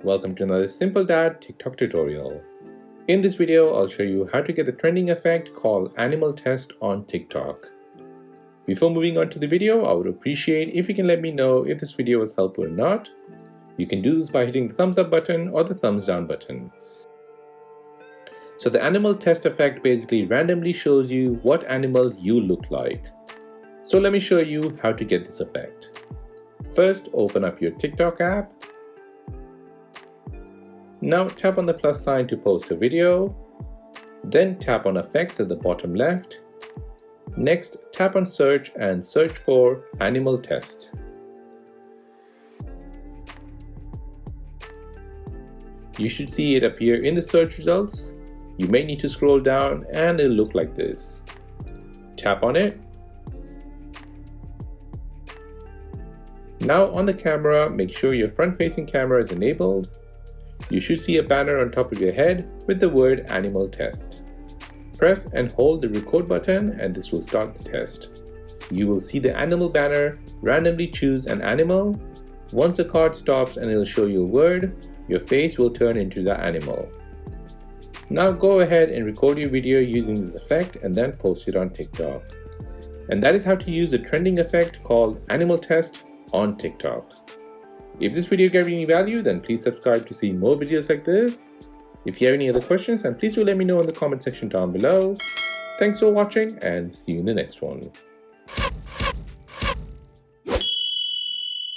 Welcome to another Simple Dad TikTok tutorial. In this video, I'll show you how to get the trending effect called Animal Test on TikTok. Before moving on to the video, I would appreciate if you can let me know if this video was helpful or not. You can do this by hitting the thumbs up button or the thumbs down button. So the Animal Test effect basically randomly shows you what animal you look like. So let me show you how to get this effect. First, open up your TikTok app. Now tap on the plus sign to post a video. Then tap on effects at the bottom left. Next, tap on search and search for Animal Test. You should see it appear in the search results. You may need to scroll down and it'll look like this. Tap on it. Now on the camera, make sure your front-facing camera is enabled. You should see a banner on top of your head with the word Animal Test. Press and hold the record button and this will start the test. You will see the animal banner. Randomly choose an animal. Once the card stops and it will show you a word, your face will turn into the animal. Now go ahead and record your video using this effect and then post it on TikTok. And that is how to use the trending effect called Animal Test on TikTok. If this video gave you any value, then please subscribe to see more videos like this. If you have any other questions, then please do let me know in the comment section down below. Thanks for watching and see you in the next one.